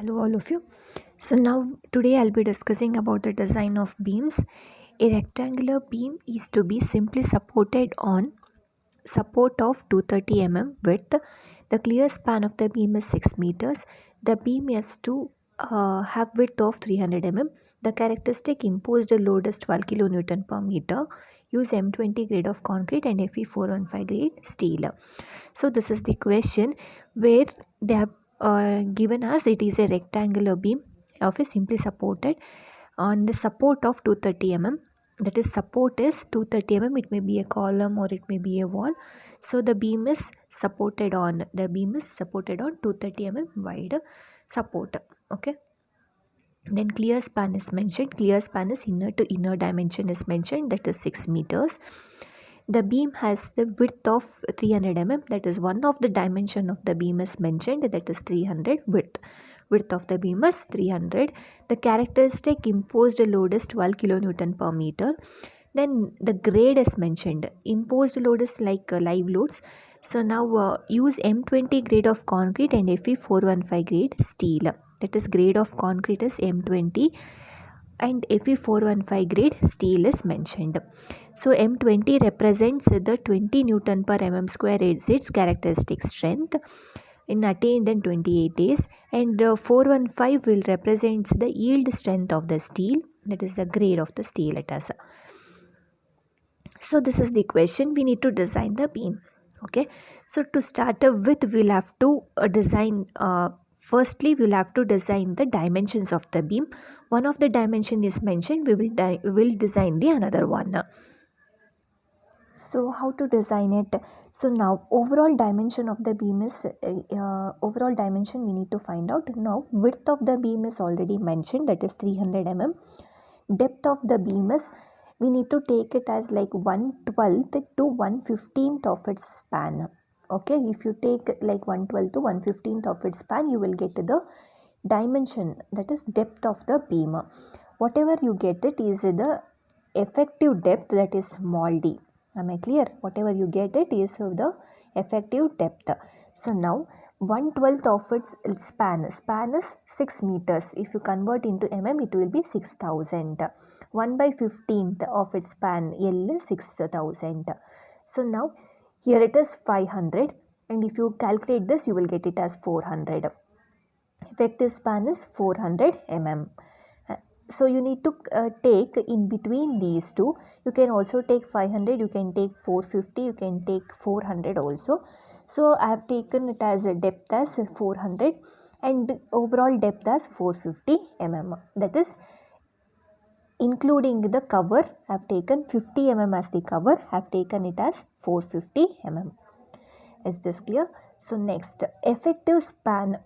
Hello all of you. So now today I'll be discussing about the design of beams. A rectangular beam is to be simply supported on support of 230 mm width. The clear span of the beam is 6 meters. The beam has to have width of 300 mm. The characteristic imposed load is 12 kilonewton per meter. Use M20 grade of concrete and Fe415 grade steel. So this is the question where they have given us it is a rectangular beam of a simply supported on the support of 230 mm. That is, support is 230 mm. It may be a column or it may be a wall. So the beam is supported on 230 mm wide support. Okay. Then clear span is mentioned. Clear span is inner to inner dimension is mentioned, that is 6 meters. The beam has the width of 300 mm, that is one of the dimension of the beam is mentioned, that is 300 width of the beam is 300. The characteristic imposed load is 12 kilonewton per meter. Then the grade is mentioned. Imposed load is like live loads. So now use M20 grade of concrete and Fe415 grade steel. That is, grade of concrete is M20 and Fe415 grade steel is mentioned. So M20 represents the 20 Newton per mm square is its characteristic strength in attained in 28 days, and 415 will represent the yield strength of the steel, that is the grade of the steel it has. So this is the question. We need to design the beam. Okay, so to start with, we'll have to design firstly we'll have to design the dimensions of the beam. One of the dimension is mentioned, we will design the another one. So how to design it? So now overall dimension of the beam is overall dimension we need to find out. Now width of the beam is already mentioned, that is 300 mm. Depth of the beam is, we need to take it as like 1/12 to 1/15 of its span. Okay, if you take like 1/12 to 1/15 of its span, you will get the dimension, that is depth of the beam. Whatever you get it is the effective depth, that is small d. Am I clear? Whatever you get it is the effective depth. So now 1/12 of its span is 6 meters. If you convert into mm, it will be 6000. 1/15 of its span, L is 6000. So now here it is 500, and if you calculate this, you will get it as 400. Effective span is 400 mm. So you need to take in between these two. You can also take 500, you can take 450, you can take 400 also. So I have taken it as a depth as 400 and overall depth as 450 mm. That is including the cover. I have taken 50 mm as the cover. I have taken it as 450 mm. Is this clear? So next, effective span.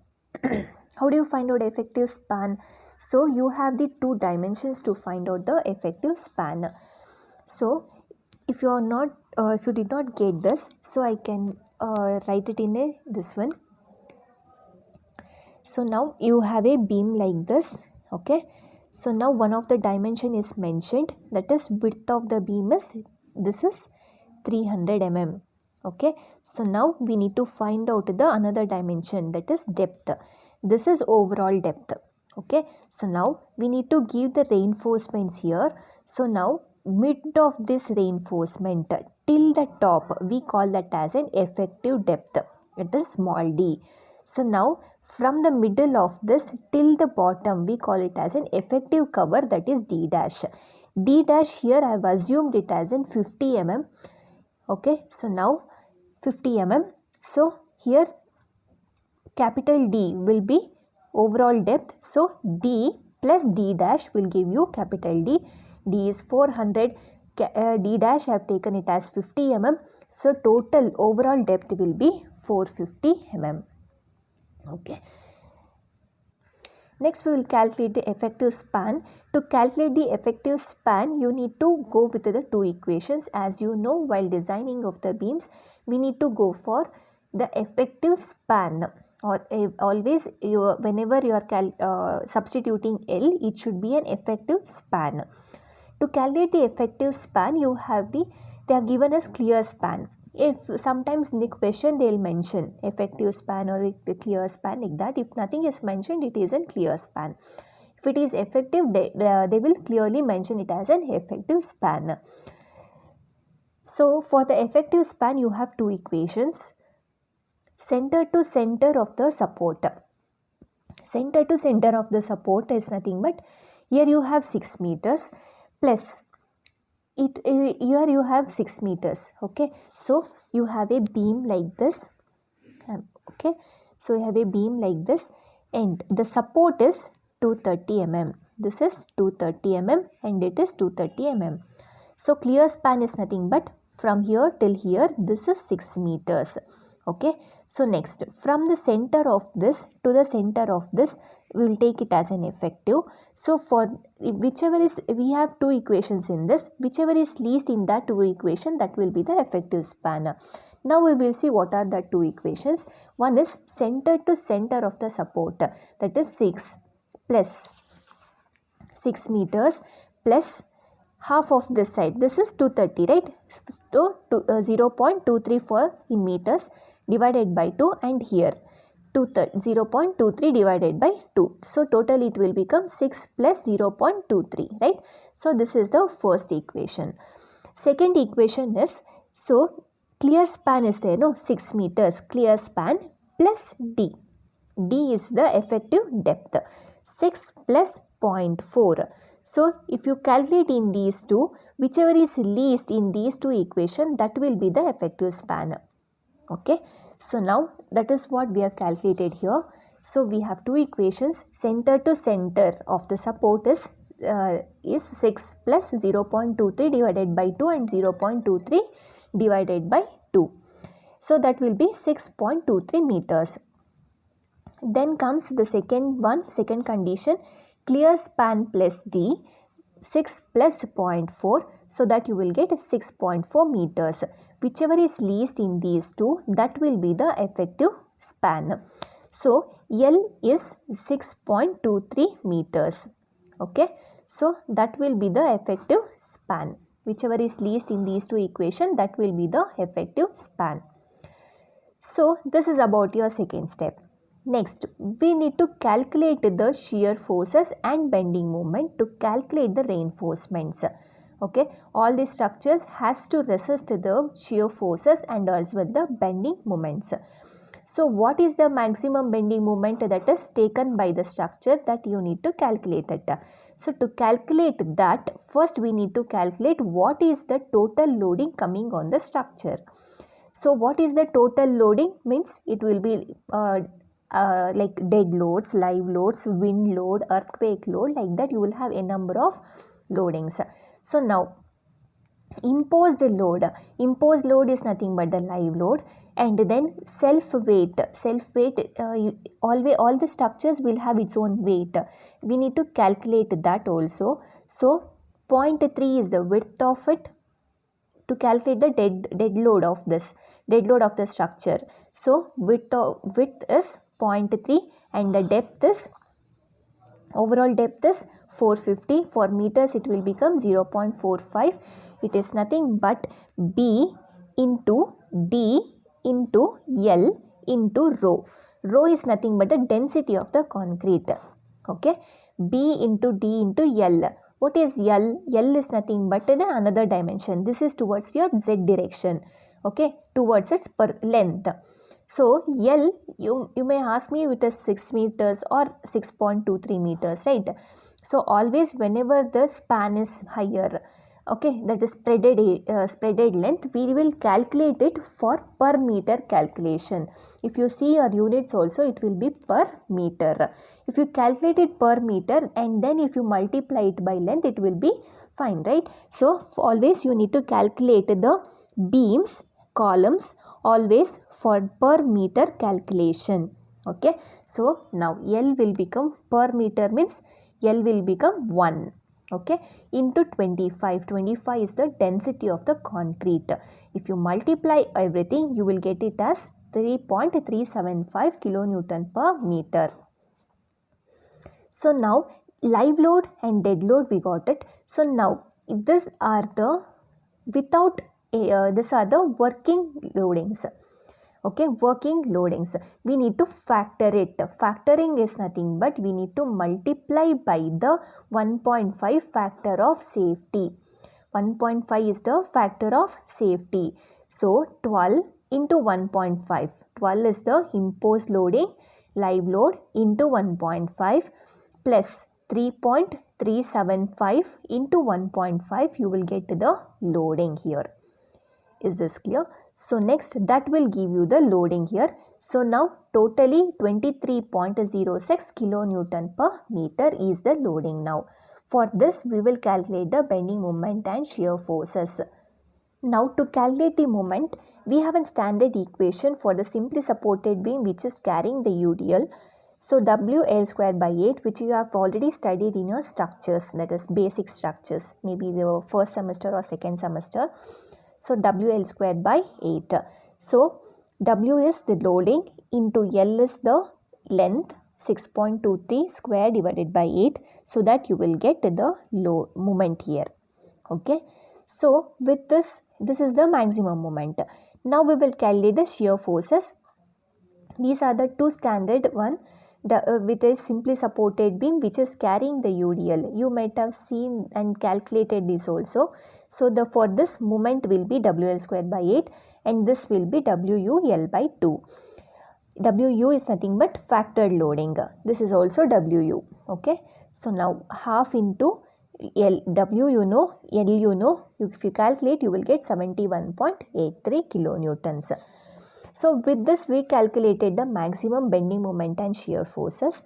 How do you find out effective span? So you have the two dimensions to find out the effective span. So if you are not if you did not get this, so I can write it in this one. So now you have a beam like this. Okay, so now one of the dimension is mentioned, that is width of the beam is, this is 300 mm. Okay, so now we need to find out the another dimension, that is depth. This is overall depth. Okay, so now we need to give the reinforcements here. So now mid of this reinforcement till the top, we call that as an effective depth, it is small d. So now from the middle of this till the bottom, we call it as an effective cover, that is d dash. D dash here I have assumed it as in 50 mm. Okay, so now 50 mm. So here capital D will be overall depth. So D plus D dash will give you capital D. D is 400. D dash I have taken it as 50 mm. So total overall depth will be 450 mm. Okay. Next we will calculate the effective span. To calculate the effective span, you need to go with the two equations. As you know, while designing of the beams, we need to go for the effective span, or always whenever you are substituting L, it should be an effective span. To calculate the effective span, they have given us clear span. If sometimes in the question they will mention effective span or a clear span like that. If nothing is mentioned, it is a clear span. If it is effective, they will clearly mention it as an effective span. So for the effective span, you have two equations. Center to center of the support. Center to center of the support is nothing but, here you have 6 meters plus here you have 6 meters. Okay, so you have a beam like this. Okay, so you have a beam like this, and the support is 230 mm. This is 230 mm and it is 230 mm. So clear span is nothing but from here till here, this is 6 meters. Okay, so next, from the center of this to the center of this, we will take it as an effective. So for whichever is, we have two equations in this, whichever is least in that two equation, that will be the effective span. Now we will see what are the two equations. One is center to center of the support, that is 6 plus 6 meters plus half of this side, this is 230, right? So 0.234 in meters divided by 2, and here 0.23 divided by 2. So total it will become 6 plus 0.23, right? So this is the first equation. Second equation is, so clear span is there, no, 6 meters clear span plus d. D is the effective depth, 6 plus 0.4. So if you calculate in these two, whichever is least in these two equations, that will be the effective span. Okay, so now that is what we have calculated here. So we have two equations. Center to center of the support is 6 plus 0.23 divided by 2 and 0.23 divided by 2. So that will be 6.23 meters. Then comes the second condition, clear span plus d, 6 plus 0.4, so that you will get 6.4 meters. Whichever is least in these two, that will be the effective span. So L is 6.23 meters. Okay, so that will be the effective span. Whichever is least in these two equations, that will be the effective span. So this is about your second step. Next, we need to calculate the shear forces and bending moment to calculate the reinforcements. Okay, all these structures has to resist the shear forces and as well the bending moments. So what is the maximum bending moment that is taken by the structure, that you need to calculate it. So to calculate that, first we need to calculate what is the total loading coming on the structure. So what is the total loading? Means it will be like dead loads, live loads, wind load, earthquake load, like that you will have a number of loadings. So now imposed load is nothing but the live load, and then self weight, all the structures will have its own weight. We need to calculate that also. So 0.3 is the width of it, to calculate the dead load of the structure. So width is 0.3 and the depth is, overall depth is 450. For meters it will become 0.45. It is nothing but B into D into L into rho. Rho is nothing but the density of the concrete. Okay, B into D into L. What is L? L is nothing but another dimension. This is towards your Z direction. Okay, towards its length. So L, you may ask me, it is 6 meters or 6.23 meters, right? So always whenever the span is higher, okay, that is spreaded length, we will calculate it for per meter calculation. If you see your units also, it will be per meter. If you calculate it per meter and then if you multiply it by length, it will be fine, right? So always you need to calculate the beams, columns always for per meter calculation. Okay, so now L will become, per meter means L will become 1. Okay, into 25. 25 is the density of the concrete. If you multiply everything, you will get it as 3.375 kilonewton per meter. So now live load and dead load we got it. So now these are the without these are the working loadings. Okay, working loadings. We need to factor it. Factoring is nothing but we need to multiply by the 1.5 factor of safety. 1.5 is the factor of safety. So 12 into 1.5. 12 is the imposed loading, live load into 1.5 plus 3.375 into 1.5. You will get the loading here. Is this clear? So next that will give you the loading here. So now totally 23.06 kilonewton per meter is the loading now. For this we will calculate the bending moment and shear forces. Now to calculate the moment, we have a standard equation for the simply supported beam which is carrying the UDL. So WL square by 8, which you have already studied in your structures, that is basic structures, maybe the first semester or second semester. So WL square by 8. So W is the loading into L is the length, 6.23 square divided by 8, so that you will get the load moment here. Okay. So with this is the maximum moment. Now we will calculate the shear forces. These are the two standard one. With a simply supported beam which is carrying the UDL. You might have seen and calculated this also. So for this moment will be WL square by 8 and this will be WUL by 2. WU is nothing but factored loading. This is also WU. Okay. So now half into L, W you know, L you know. If you calculate you will get 71.83 kilonewtons. So with this we calculated the maximum bending moment and shear forces.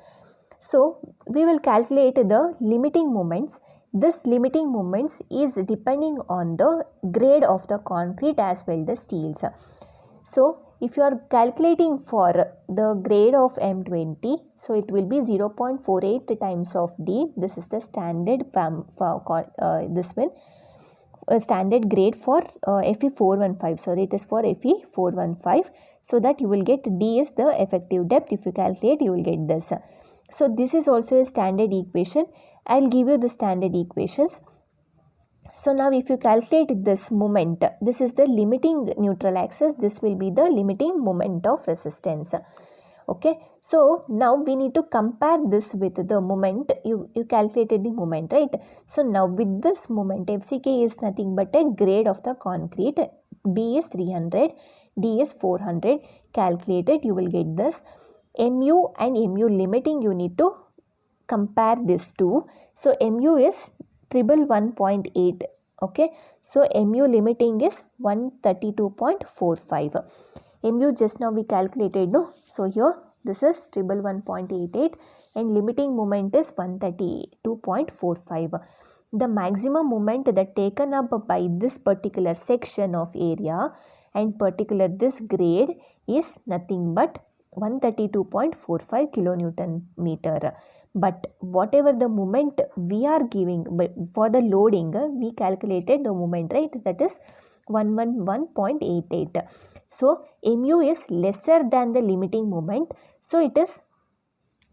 So we will calculate the limiting moments. This limiting moments is depending on the grade of the concrete as well the steels. So if you are calculating for the grade of M20, so it will be 0.48 times of D. This is the standard this one. Standard grade for Fe415, sorry, it is for Fe415, so that you will get D is the effective depth. If you calculate you will get this. So this is also a standard equation. I will give you the standard equations. So now if you calculate this moment, this is the limiting neutral axis, this will be the limiting moment of resistance. Okay, so now we need to compare this with the moment. You calculated the moment, right? So now with this moment, FCK is nothing but a grade of the concrete. B is 300, D is 400. Calculated, you will get this. MU and MU limiting, you need to compare this two. So MU is 111.8. Okay, so MU limiting is 132.45. MU just now we calculated, no? So here this is 111.88 and limiting moment is 132.45. The maximum moment that taken up by this particular section of area and particular this grade is nothing but 132.45 kilonewton meter. But whatever the moment we are giving, but for the loading we calculated the moment, right? That is 111.88. So MU is lesser than the limiting moment. So it is,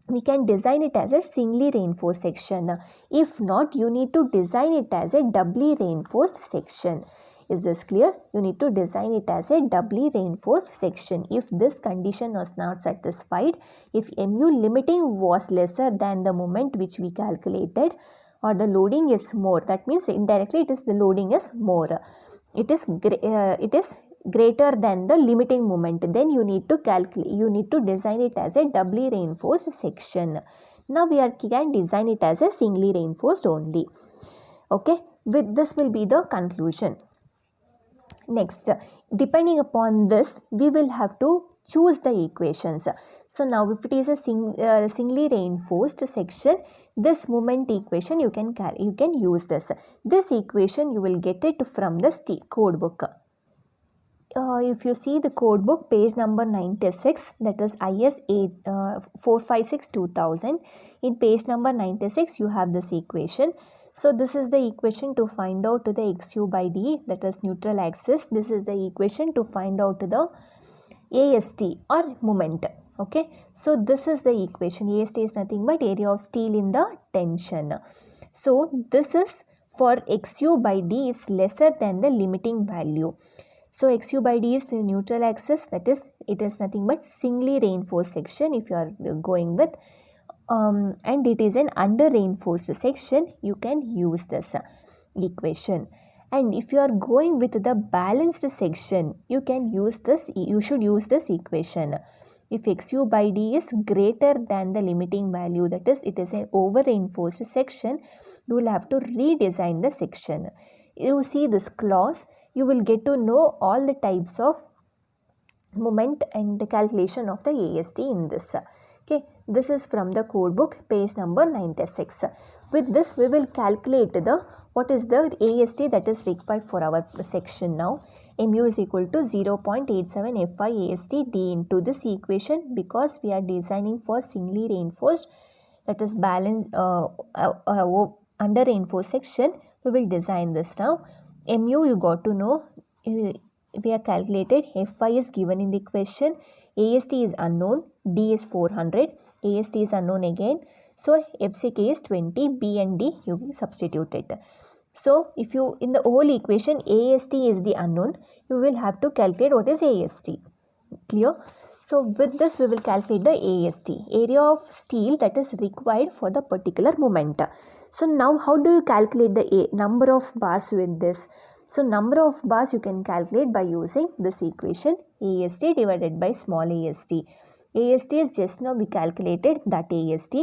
we can design it as a singly reinforced section. If not, you need to design it as a doubly reinforced section. Is this clear? You need to design it as a doubly reinforced section. If this condition was not satisfied, if MU limiting was lesser than the moment which we calculated, or the loading is more, that means indirectly it is the loading is more. It is greater than the limiting moment, then you need to calculate, you need to design it as a doubly reinforced section. Now we can design it as a singly reinforced only. Okay, with this will be the conclusion. Next, depending upon this, we will have to choose the equations. So now if it is a singly reinforced section, this moment equation you can use this. This equation you will get it from the code book. If you see the code book, page number 96, that is IS 456-2000. In page number 96, you have this equation. So this is the equation to find out the XU by D, that is neutral axis. This is the equation to find out the AST or moment. Okay, so this is the equation. AST is nothing but area of steel in the tension. So this is for XU by D is lesser than the limiting value. So XU by D is the neutral axis, that is, it is nothing but singly reinforced section if you are going with, and it is an under reinforced section, you can use this equation. And if you are going with the balanced section, you should use this equation. If XU by D is greater than the limiting value, that is, it is an over reinforced section, you will have to redesign the section. You see this clause, you will get to know all the types of moment and the calculation of the AST in this. Okay, this is from the code book, page number 96. With this, we will calculate what is the AST that is required for our section now. Mu is equal to 0.87 Fi AST D into this equation, because we are designing for singly reinforced, that is balanced under reinforced section. We will design this now. Mu you got to know, we are calculated. Fi is given in the question, AST is unknown, D is 400, AST is unknown again, so FCK is 20, B and D you will substitute it. So if you, in the whole equation, AST is the unknown, you will have to calculate what is AST. Clear? So with this we will calculate the AST, area of steel that is required for the particular moment. So now how do you calculate the number of bars with this? So number of bars you can calculate by using this equation, AST divided by small ast. AST is just now we calculated, that AST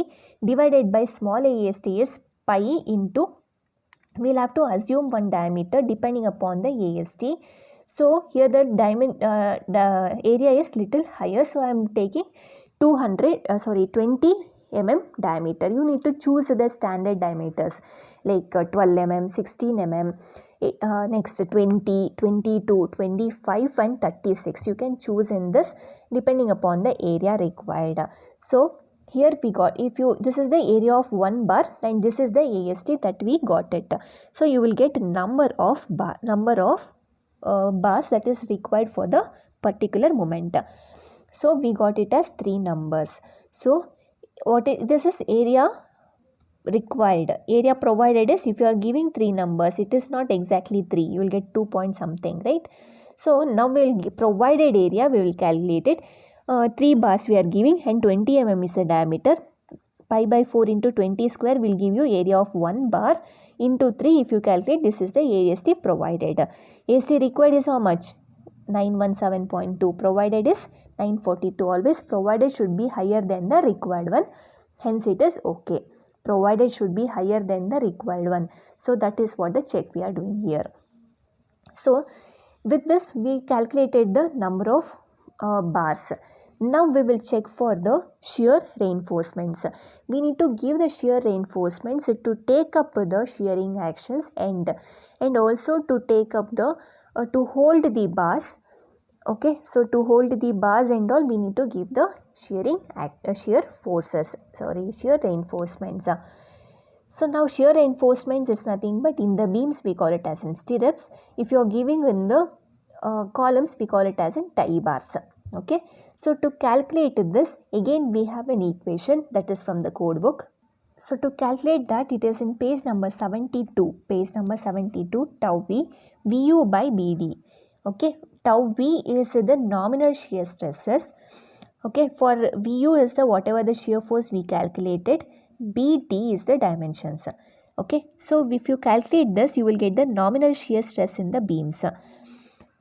divided by small ast is pi into, we will have to assume one diameter depending upon the AST. So here the area is little higher, so I am taking 20 mm diameter. You need to choose the standard diameters like 12 mm, 16 mm, next 20, 22, 25 and 36. You can choose in this depending upon the area required. So here we got, this is the area of one bar and this is the AST that we got it. So you will get number of bars that is required for the particular moment. So we got it as 3 numbers. So this is area required. Area provided is, if you are giving 3 numbers, it is not exactly 3, you will get 2 point something, right? So now we will provided area, we will calculate it. 3 bars we are giving and 20 mm is the diameter. Pi by 4 into 20 square will give you area of 1 bar into 3. If you calculate, this is the AST provided. AST required is how much? 917.2. Provided is 942. Always provided should be higher than the required one. Hence it is okay. Provided should be higher than the required one. So that is what the check we are doing here. So with this we calculated the number of bars. Now we will check for the shear reinforcements. We need to give the shear reinforcements to take up the shearing actions and also to take up the to hold the bars. Okay, so to hold the bars and all, we need to give the shear reinforcements. So now shear reinforcements is nothing but, in the beams we call it as in stirrups. If you are giving in the columns, we call it as in tie bars. Okay, so to calculate this, again we have an equation that is from the code book. So to calculate that, it is in page number 72. Page number 72, tau V, Vu by Bd. Okay, tau V is the nominal shear stresses. Okay, for Vu is the whatever the shear force we calculated. Bd is the dimensions. Okay, so if you calculate this, you will get the nominal shear stress in the beams.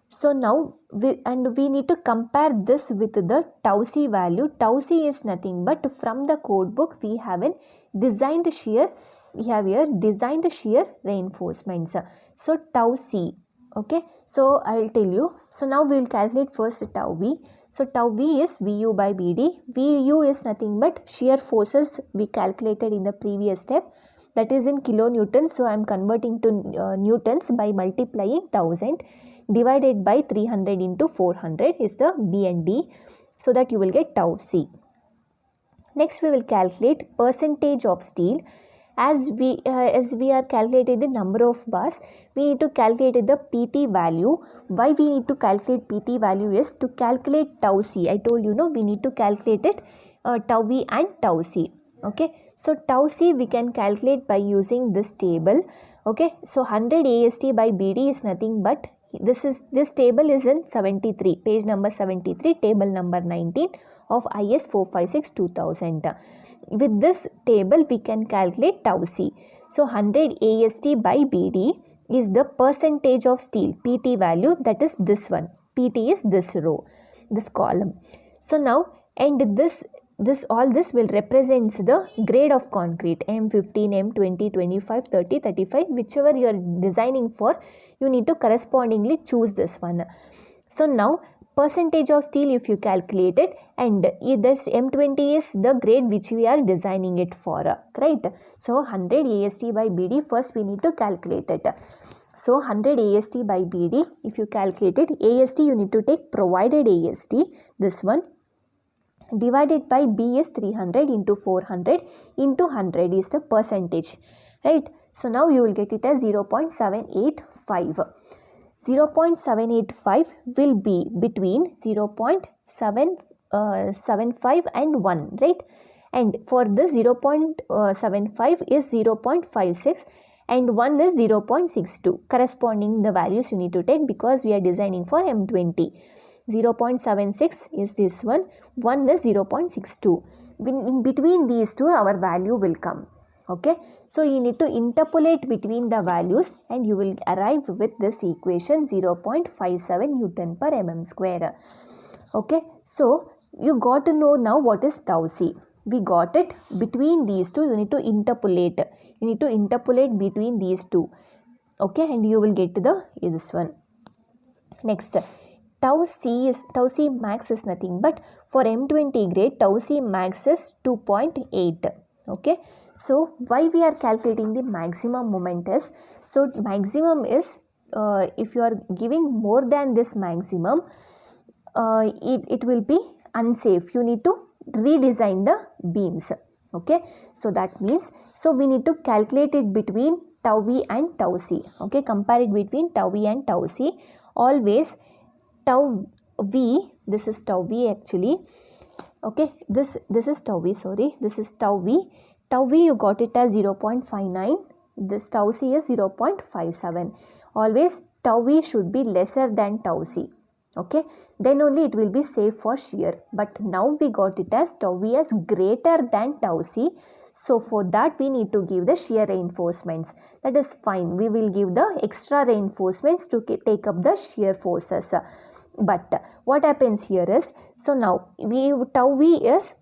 So now we need to compare this with the tau C value. Tau C is nothing but, from the code book we have a designed shear. We have here designed shear reinforcements. So tau C. Okay, so I will tell you. So now we will calculate first tau V. So tau V is Vu by Bd. Vu is nothing but shear forces we calculated in the previous step, that is in kilonewtons. So I am converting to newtons by multiplying 1000 divided by 300 into 400 is the B and D, so that you will get tau C. Next we will calculate percentage of steel. As we are calculating the number of bars, we need to calculate the PT value. Why we need to calculate PT value is to calculate tau C. I told you, no, we need to calculate it tau V and tau C. Okay, so tau c we can calculate by using this table. Okay, so 100 AST by BD is nothing but this table is in 73, page number 73, table number 19 of IS 456 2000. With this table we can calculate tau c. So 100 AST by BD is the percentage of steel, PT value, that is this one. PT is this row, this column. So now, and this all this will represents the grade of concrete, M15, M20, 25, 30, 35, whichever you are designing for, you need to correspondingly choose this one. So now percentage of steel if you calculate it, and this M20 is the grade which we are designing it for, right? So 100 AST by BD, first we need to calculate it. So 100 AST by BD, if you calculate it, AST you need to take provided AST, this one, divided by B is 300 into 400 into 100 is the percentage, right? So now you will get it as 0.785. 0.785 will be between 0.775 and 1, right? And for this 0.75 is 0.56 and 1 is 0.62. Corresponding the values you need to take because we are designing for M20. 0.76 is this one, 1 is 0.62. In between these two our value will come. Okay, so you need to interpolate between the values and you will arrive with this equation 0.57 Newton per mm square. Okay, so you got to know now what is tau c. We got it. Between these two you need to interpolate. You need to interpolate between these two. Okay, and you will get to the this one. Next, tau c max is nothing but for M20 grade tau c max is 2.8. Okay, so why we are calculating the maximum moment is, so maximum is if you are giving more than this maximum, it will be unsafe. You need to redesign the beams. Okay, so that means, so we need to calculate it between tau v and tau c. Okay, compare it between tau v and tau c. Always tau v, this is tau v actually. Okay, this is tau v, sorry, this is tau v. Tau v you got it as 0.59. This tau c is 0.57. Always tau v should be lesser than tau c. Okay, then only it will be safe for shear. But now we got it as tau v as greater than tau c. So for that we need to give the shear reinforcements. That is fine. We will give the extra reinforcements to take up the shear forces. But what happens here is, so now tau v is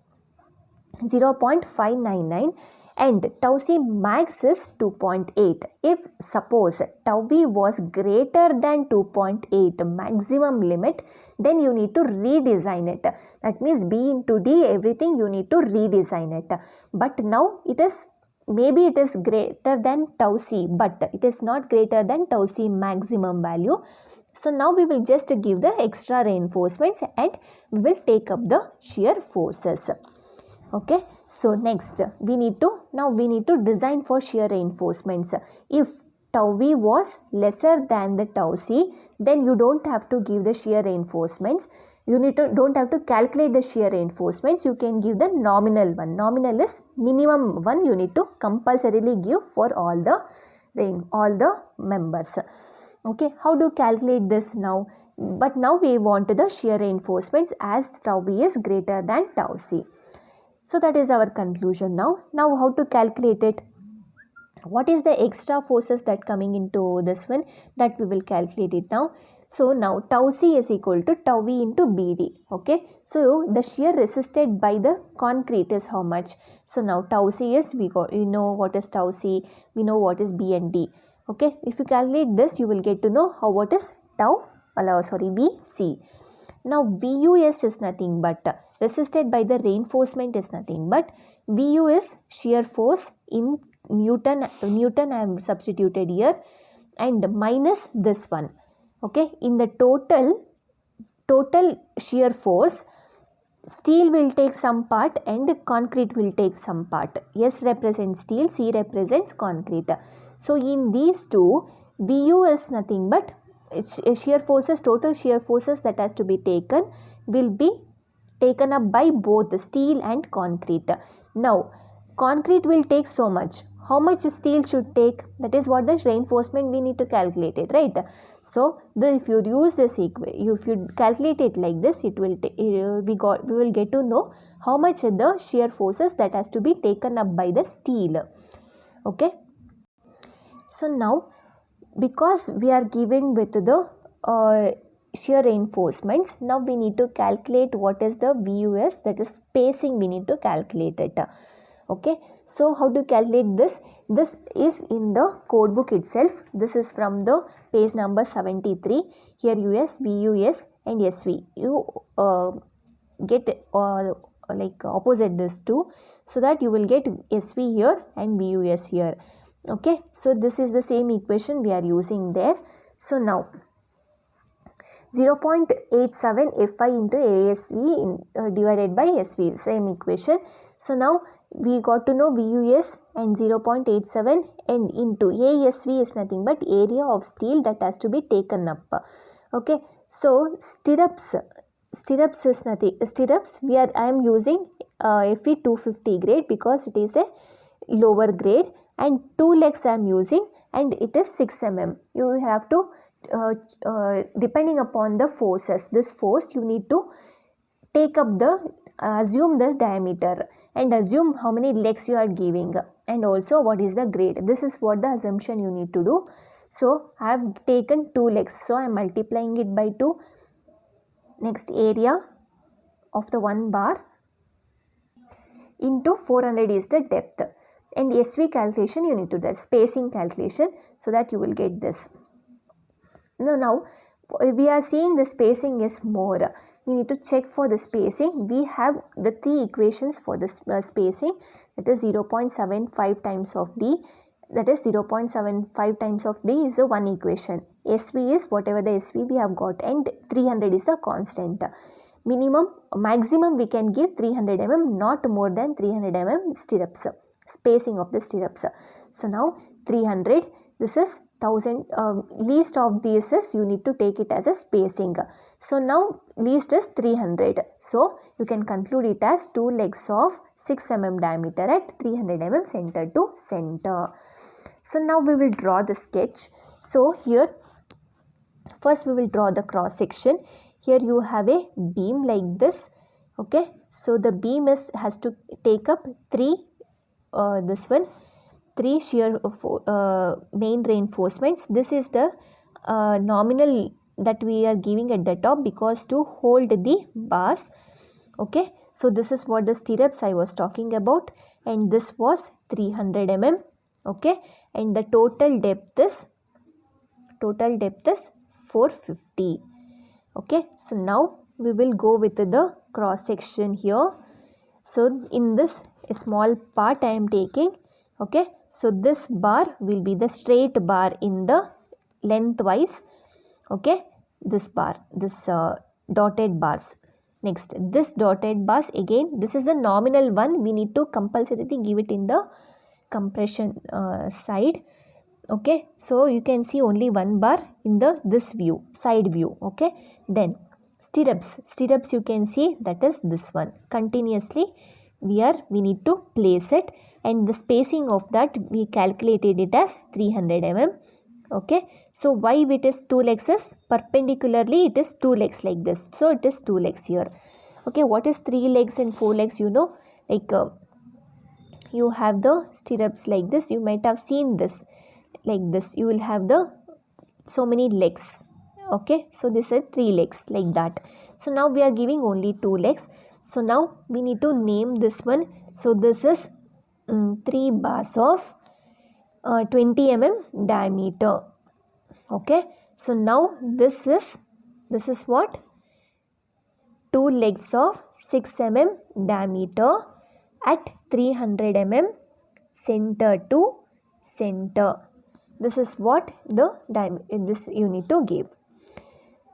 0.599 and tau c max is 2.8. If suppose tau v was greater than 2.8 maximum limit, then you need to redesign it. That means B into D, everything you need to redesign it. But now it is, maybe it is greater than tau c, but it is not greater than tau c maximum value. So now we will just give the extra reinforcements and we will take up the shear forces. Okay, so next we need to design for shear reinforcements. If tau v was lesser than the tau c, then you don't have to give the shear reinforcements. You don't have to calculate the shear reinforcements. You can give the nominal one. Nominal is minimum one you need to compulsorily give for all the members. Okay, how to calculate this now? But now we want the shear reinforcements as tau v is greater than tau c. So that is our conclusion now. Now how to calculate it? What is the extra forces that coming into this one? That we will calculate it now. So now tau c is equal to tau v into BD. Okay. So the shear resisted by the concrete is how much? So now tau c is, we know what is tau c, we know what is B and D. Okay. If you calculate this, you will get to know what is VC. Now VUS is nothing but resisted by the reinforcement is nothing but VU is shear force in Newton I am substituted here, and minus this one. Okay, in the total shear force, steel will take some part and concrete will take some part. S represents steel, C represents concrete. So in these two, VU is nothing but shear forces, total shear forces that has to be taken will be taken up by both steel and concrete. Now concrete will take so much. How much steel should take? That is what the reinforcement we need to calculate it, right? So if you use this if you calculate it like this, it will we will get to know how much the shear forces that has to be taken up by the steel. Okay. So now, because we are giving with the shear reinforcements, now we need to calculate what is the VUS, that is spacing, we need to calculate it. Okay, so how to calculate this? This is in the code book itself. This is from the page number 73. Here US, VUS and SV. You get like opposite this two, so that you will get SV here and VUS here. Okay, so this is the same equation we are using there. So now 0.87 Fi into ASV divided by SV, same equation. So now we got to know VUS and 0.87 and into ASV is nothing but area of steel that has to be taken up. Okay, so stirrups is nothing. Stirrups I am using FE 250 grade because it is a lower grade, and 2 legs I am using and it is 6 mm. You have to depending upon the forces, this force you need to take up the assume the diameter and assume how many legs you are giving, and also what is the grade. This is what the assumption you need to do. So I have taken 2 legs, so I am multiplying it by 2. Next, area of the one bar into 400 is the depth, and SV calculation you need to do that, spacing calculation, so that you will get this. Now we are seeing the spacing is more. We need to check for the spacing. We have the 3 equations for the spacing, that is 0.75 times of D, that is 0.75 times of D is the one equation. SV is whatever the SV we have got, and 300 is the constant. Maximum we can give 300 mm, not more than 300 mm stirrups, spacing of the stirrups. So now 300, this is 1000, least of these is you need to take it as a spacing. So now least is 300, so you can conclude it as 2 legs of 6 mm diameter at 300 mm center to center. So now we will draw the sketch. So here first we will draw the cross section. Here you have a beam like this. Okay, so the beam has to take up 3 shear main reinforcements. This is the nominal that we are giving at the top because to hold the bars. Okay, so this is what the stirrups I was talking about, and this was 300 mm. Okay, and the total depth is 450. Okay, so now we will go with the cross section here. So in this small part I am taking. Okay, so this bar will be the straight bar in the lengthwise. Okay, this bar, this dotted bars. Next, this dotted bars, again this is the nominal one, we need to compulsorily give it in the compression side. Okay, so you can see only one bar in this view, side view. Okay, then stirrups you can see that is this one. Continuously we need to place it, and the spacing of that we calculated it as 300 mm. Okay, so why it is 2 legs is perpendicularly it is 2 legs like this, so it is 2 legs here. Okay, what is 3 legs and 4 legs? You know, like you have the stirrups like this, you might have seen this like this, you will have the so many legs. Okay, so this is 3 legs like that. So now we are giving only 2 legs. So now we need to name this one. So this is 3 bars of 20 mm diameter. Okay, so now this is what? 2 legs of 6 mm diameter at 300 mm center to center. This is what this you need to give.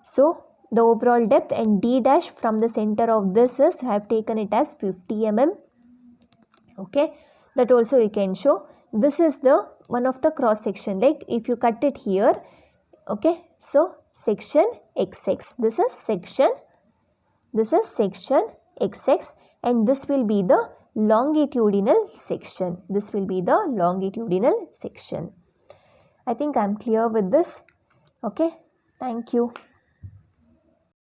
So the overall depth and D dash from the center of this is, I have taken it as 50 mm. Okay, that also you can show. This is the one of the cross section, like if you cut it here. Okay, so section XX, this is section XX, and this will be the longitudinal section. This will be the longitudinal section. I think I am clear with this. Okay, thank you.